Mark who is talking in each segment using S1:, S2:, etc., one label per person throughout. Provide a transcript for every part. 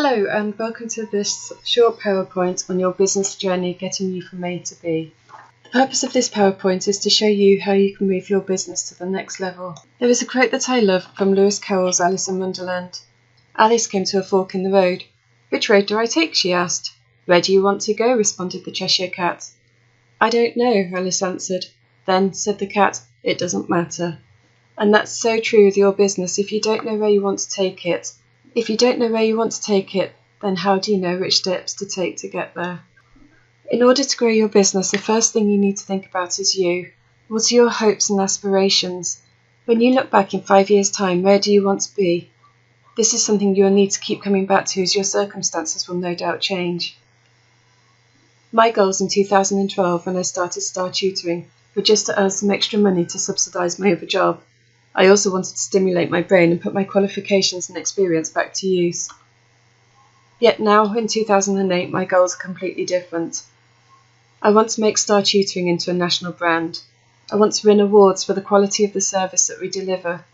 S1: Hello and welcome to this short PowerPoint on your business journey getting you from A to B. The purpose of this PowerPoint is to show you how you can move your business to the next level. There is a quote that I love from Lewis Carroll's Alice in Wonderland. Alice came to a fork in the road. "Which road do I take?" she asked. "Where do you want to go?" responded the Cheshire Cat. "I don't know," Alice answered. "Then," said the cat, "it doesn't matter." And that's so true with your business. If you don't know where you want to take it, then how do you know which steps to take to get there? In order to grow your business, the first thing you need to think about is you. What are your hopes and aspirations? When you look back in 5 years' time, where do you want to be? This is something you'll need to keep coming back to as your circumstances will no doubt change. My goals in 2012 when I started Starr Tutoring were just to earn some extra money to subsidise my other job. I also wanted to stimulate my brain and put my qualifications and experience back to use. Yet now, in 2008, my goals are completely different. I want to make Starr Tutoring into a national brand. I want to win awards for the quality of the service that we deliver.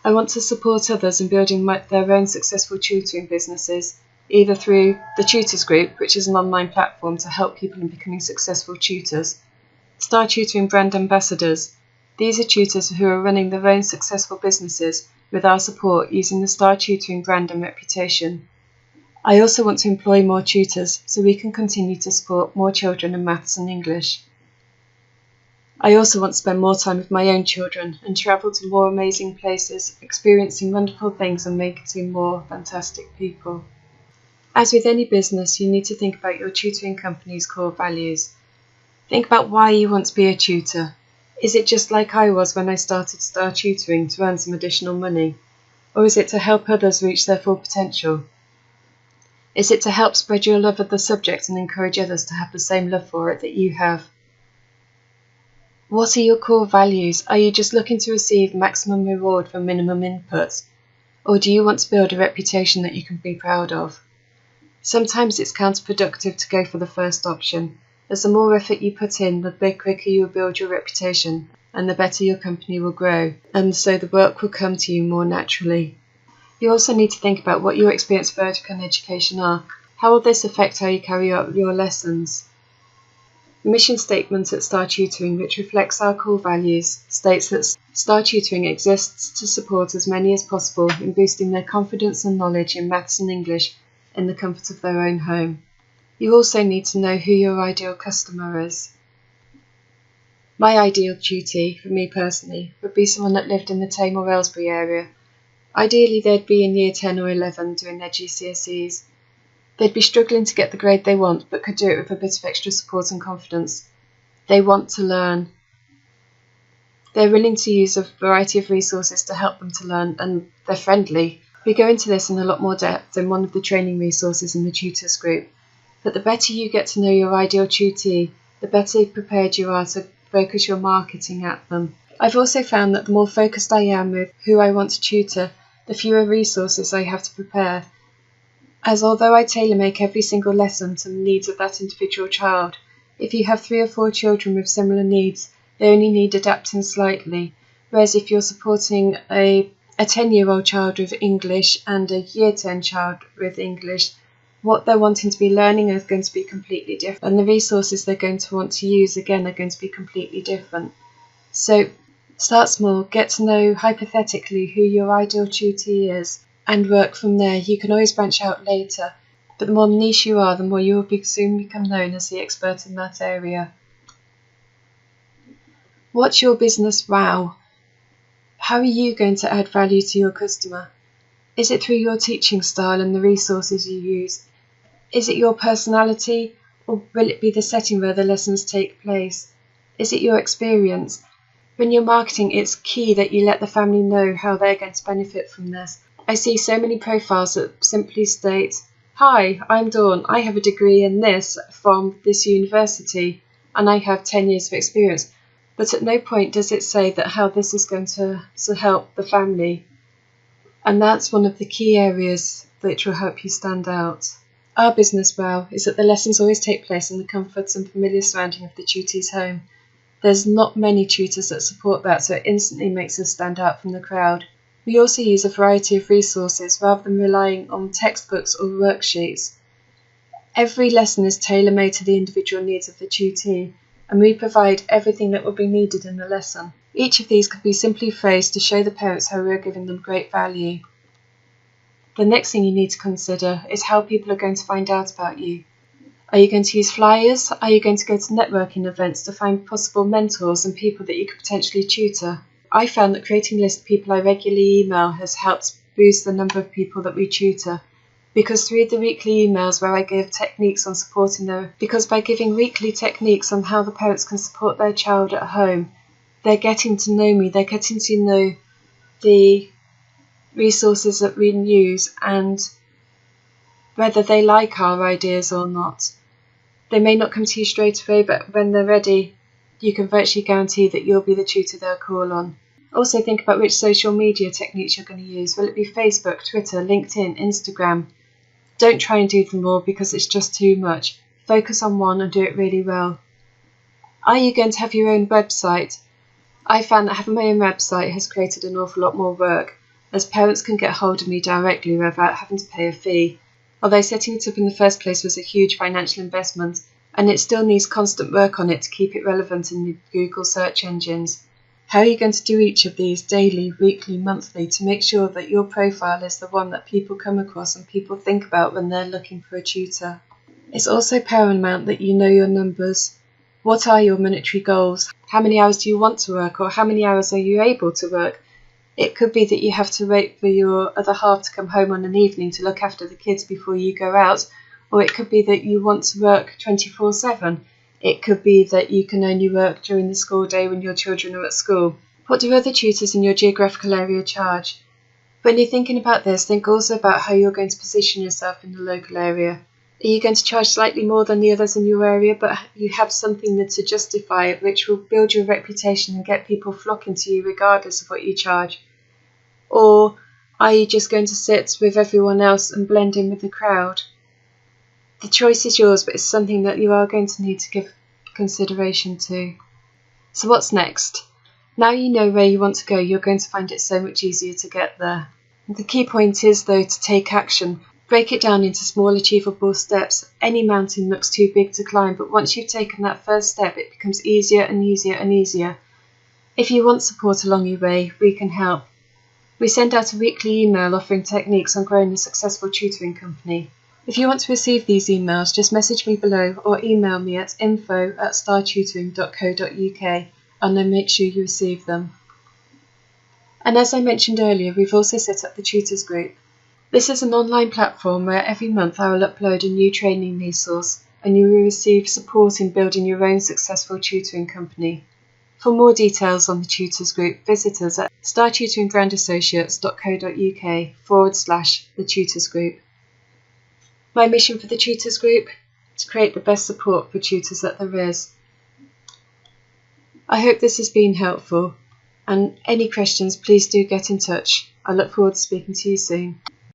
S1: I want to support others in building their own successful tutoring businesses, either through the Tutors Group, which is an online platform to help people in becoming successful tutors, Starr Tutoring brand ambassadors. These are tutors who are running their own successful businesses with our support using the Starr Tutoring brand and reputation. I also want to employ more tutors so we can continue to support more children in maths and English. I also want to spend more time with my own children and travel to more amazing places, experiencing wonderful things and meeting more fantastic people. As with any business, you need to think about your tutoring company's core values. Think about why you want to be a tutor. Is it just like I was when I started Starr Tutoring to earn some additional money? Or is it to help others reach their full potential? Is it to help spread your love of the subject and encourage others to have the same love for it that you have? What are your core values? Are you just looking to receive maximum reward for minimum input? Or do you want to build a reputation that you can be proud of? Sometimes it's counterproductive to go for the first option, as the more effort you put in, the quicker you will build your reputation and the better your company will grow, and so the work will come to you more naturally. You also need to think about what your experience of vertical education are. How will this affect how you carry out your lessons? The mission statement at Starr Tutoring, which reflects our core values, states that Starr Tutoring exists to support as many as possible in boosting their confidence and knowledge in maths and English in the comfort of their own home. You also need to know who your ideal customer is. My ideal tutee, for me personally, would be someone that lived in the Tame or Aylesbury area. Ideally, they'd be in year 10 or 11 doing their GCSEs. They'd be struggling to get the grade they want, but could do it with a bit of extra support and confidence. They want to learn. They're willing to use a variety of resources to help them to learn, and they're friendly. We go into this in a lot more depth in one of the training resources in the Tutors Group. But the better you get to know your ideal tutee, the better prepared you are to focus your marketing at them. I've also found that the more focused I am with who I want to tutor, the fewer resources I have to prepare. As although I tailor make every single lesson to the needs of that individual child, if you have 3 or 4 children with similar needs, they only need adapting slightly. Whereas if you're supporting a 10-year-old child with English and a year 10 child with English, what they're wanting to be learning is going to be completely different, and the resources they're going to want to use again are going to be completely different. So start small, get to know hypothetically who your ideal tutee is, and work from there. You can always branch out later, but the more niche you are, the more you will soon become known as the expert in that area. What's your business wow? How are you going to add value to your customer? Is it through your teaching style and the resources you use? Is it your personality, or will it be the setting where the lessons take place? Is it your experience? When you're marketing, it's key that you let the family know how they're going to benefit from this. I see so many profiles that simply state, "Hi, I'm Dawn. I have a degree in this from this university, and I have 10 years of experience." But at no point does it say that how this is going to help the family. And that's one of the key areas which will help you stand out. Our business wow is that the lessons always take place in the comforts and familiar surrounding of the tutee's home. There's not many tutors that support that, so it instantly makes us stand out from the crowd. We also use a variety of resources rather than relying on textbooks or worksheets. Every lesson is tailor-made to the individual needs of the tutee, and we provide everything that will be needed in the lesson. Each of these could be simply phrased to show the parents how we are giving them great value. The next thing you need to consider is how people are going to find out about you. Are you going to use flyers? Are you going to go to networking events to find possible mentors and people that you could potentially tutor? I found that creating a list of people I regularly email has helped boost the number of people that we tutor. Because through the weekly emails where I give techniques on by giving weekly techniques on how the parents can support their child at home, they're getting to know me, they're getting to know the resources that we use and whether they like our ideas or not. They may not come to you straight away, but when they're ready, you can virtually guarantee that you'll be the tutor they'll call on. Also think about which social media techniques you're going to use. Will it be Facebook, Twitter, LinkedIn, Instagram? Don't try and do them all because it's just too much. Focus on one and do it really well. Are you going to have your own website? I found that having my own website has created an awful lot more work, as parents can get hold of me directly without having to pay a fee. Although setting it up in the first place was a huge financial investment, and it still needs constant work on it to keep it relevant in the Google search engines. How are you going to do each of these daily, weekly, monthly to make sure that your profile is the one that people come across and people think about when they're looking for a tutor? It's also paramount that you know your numbers. What are your monetary goals? How many hours do you want to work, or how many hours are you able to work? It could be that you have to wait for your other half to come home on an evening to look after the kids before you go out, or it could be that you want to work 24/7. It could be that you can only work during the school day when your children are at school. What do other tutors in your geographical area charge? When you're thinking about this, think also about how you're going to position yourself in the local area. Are you going to charge slightly more than the others in your area, but you have something to justify it, which will build your reputation and get people flocking to you regardless of what you charge? Or are you just going to sit with everyone else and blend in with the crowd? The choice is yours, but it's something that you are going to need to give consideration to. So what's next? Now you know where you want to go, you're going to find it so much easier to get there. The key point is, though, to take action. Break it down into small, achievable steps. Any mountain looks too big to climb, but once you've taken that first step, it becomes easier and easier and easier. If you want support along your way, we can help. We send out a weekly email offering techniques on growing a successful tutoring company. If you want to receive these emails, just message me below or email me at info@starrtutoring.co.uk and then make sure you receive them. And as I mentioned earlier, we've also set up the Tutors group. This is an online platform where every month I will upload a new training resource and you will receive support in building your own successful tutoring company. For more details on the Tutors group, visit us at starrtutoringbrandassociates.co.uk/the Tutors group. My mission for the Tutors group? To create the best support for tutors that there is. I hope this has been helpful, and any questions, please do get in touch. I look forward to speaking to you soon.